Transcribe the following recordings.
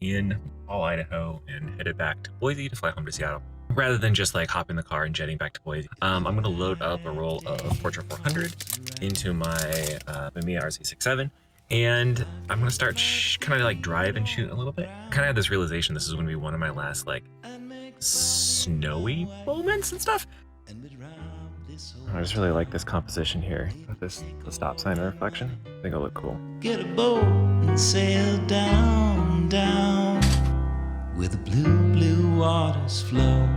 in McCall, Idaho, and headed back to Boise to fly home to Seattle. Rather than just like hop in the car and jetting back to Boise, I'm gonna load up a roll of Portra 400 into my Mamiya RZ67, and I'm gonna start kind of like drive and shoot a little bit. Kind of had this realization this is gonna be one of my last like snowy moments and stuff. I just really like this composition here with the stop sign reflection. I think it'll look cool. Get a boat and sail down, down, where the blue, blue waters flow.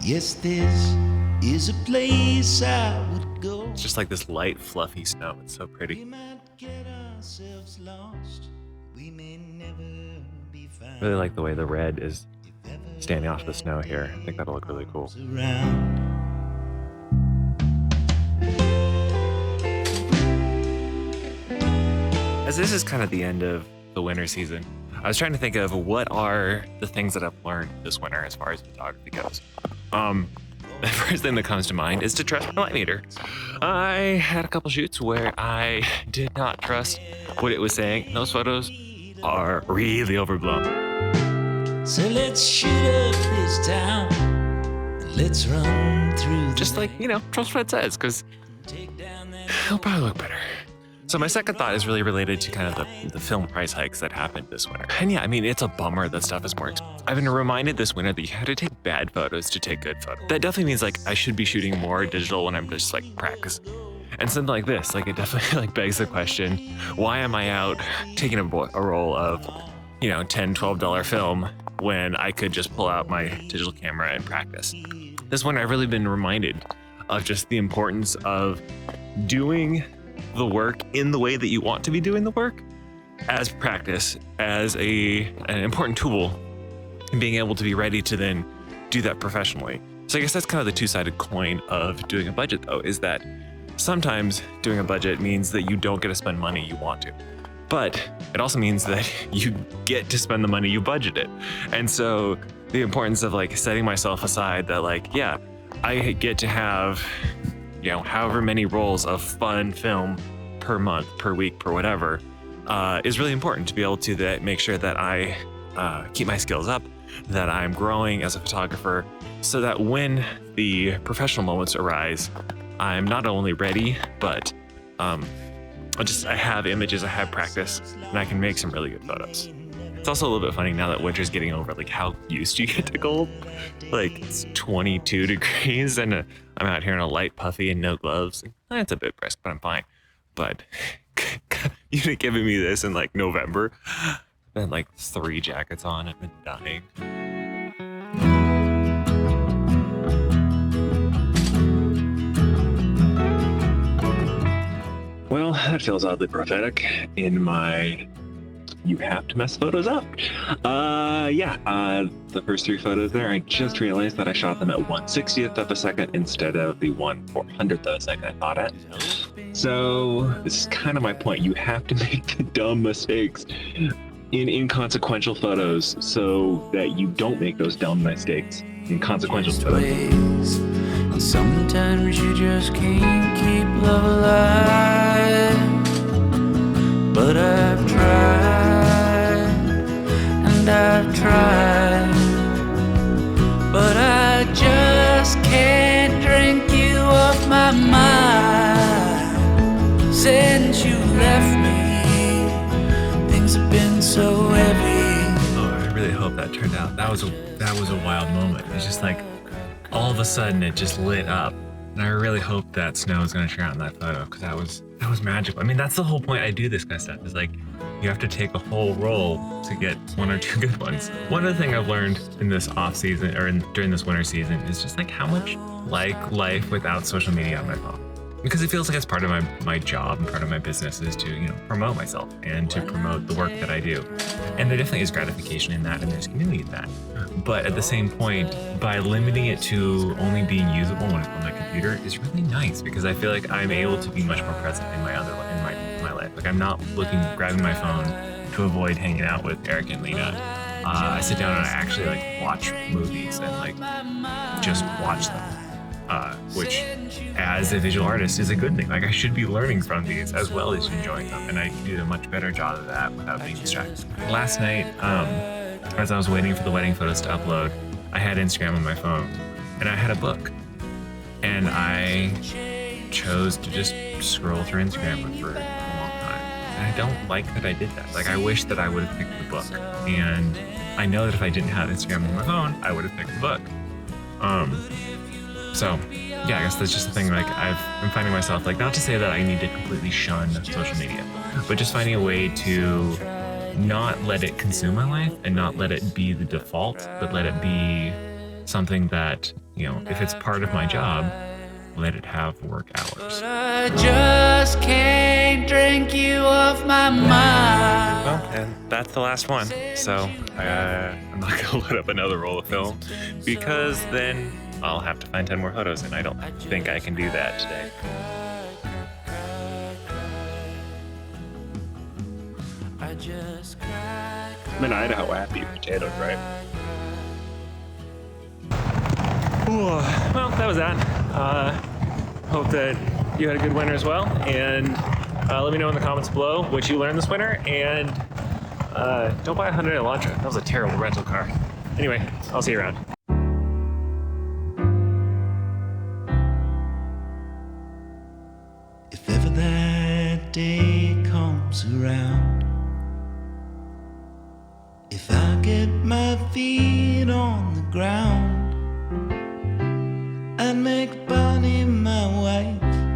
Yes, this is a place I would go. It's just like this light, fluffy snow. It's so pretty. We might get ourselves lost. We may never be found. Really like the way the red is standing off the snow here. I think that'll look really cool. As this is kind of the end of the winter season, I was trying to think of what are the things that I've learned this winter as far as photography goes. The first thing that comes to mind is to trust my light meter. I had a couple shoots where I did not trust what it was saying. Those photos are really overblown. So let's shoot up this town. Let's run through. Just like, you know, trust what it says, because it'll probably look better. So my second thought is really related to kind of the film price hikes that happened this winter. And yeah, I mean, it's a bummer that stuff is more expensive. I've been reminded this winter that you have to take bad photos to take good photos. That definitely means like I should be shooting more digital when I'm just like practicing. And something like this, like it definitely like begs the question, why am I out taking a roll of, you know, $10, $12 film when I could just pull out my digital camera and practice? This winter I've really been reminded of just the importance of doing the work in the way that you want to be doing the work as practice, as an important tool in being able to be ready to then do that professionally. So I guess that's kind of the two-sided coin of doing a budget though, is that sometimes doing a budget means that you don't get to spend money you want to, but it also means that you get to spend the money you budgeted. And so the importance of like setting myself aside that like, yeah, I get to have, you know, however many rolls of fun film per month, per week, per whatever, is really important to be able to make sure that I keep my skills up, that I'm growing as a photographer, so that when the professional moments arise, I'm not only ready, but I have images, I have practice, and I can make some really good photos. It's also a little bit funny now that winter's getting over, like how used you get to cold. Like it's 22 degrees and I'm out here in a light puffy and no gloves. It's a bit brisk, but I'm fine. But you'd have given me this in like November. I had like 3 jackets on. I've been dying. Well, that feels oddly prophetic in my you have to mess photos up. The first 3 photos there, I just realized that I shot them at 1/60th of a second instead of the 1/400th of a second I thought at. So this is kind of my point. You have to make the dumb mistakes in inconsequential photos so that you don't make those dumb mistakes in consequential photos. And sometimes you just can't keep love alive. But I've tried, and I've tried, but I just can't drink you off my mind. Since you left me, things have been so heavy. Oh, I really hope that turned out. That was a wild moment. It's just like all of a sudden it just lit up. And I really hope that snow is going to turn out in that photo, because that was magical. I mean, that's the whole point I do this kind of stuff, is like you have to take a whole roll to get 1 or 2 good ones. One other thing I've learned in this off season or during this winter season is just like how much like life without social media on my phone. Because it feels like it's part of my job and part of my business is to, you know, promote myself and to promote the work that I do. And there definitely is gratification in that, and there's community in that. But at the same point, by limiting it to only being usable when it's on my computer is really nice, because I feel like I'm able to be much more present in my life. Like I'm not grabbing my phone to avoid hanging out with Eric and Lena. I sit down and I actually like watch movies and like just watch them. which as a visual artist is a good thing. Like I should be learning from these as well as enjoying them, and I do a much better job of that without being distracted. Last night, as I was waiting for the wedding photos to upload, I had Instagram on my phone, and I had a book, and I chose to just scroll through Instagram for a long time. And I don't like that I did that. Like I wish that I would have picked the book, and I know that if I didn't have Instagram on my phone, I would have picked the book. So yeah, I guess that's just the thing. Like I'm finding myself, like, not to say that I need to completely shun social media, but just finding a way to not let it consume my life and not let it be the default, but let it be something that, you know, if it's part of my job, let it have work hours. I just can't drink you off my mind. Well, and that's the last one. So I'm not gonna load up another roll of film because then I'll have to find 10 more photos, and I don't think I can do that today. I'm in Idaho, happy potatoes, right? Ooh, well, that was that. Hope that you had a good winter as well, and let me know in the comments below what you learned this winter, and don't buy a Hyundai Elantra. That was a terrible rental car. Anyway, I'll see you around. If ever that day comes around, if I get my feet on the ground,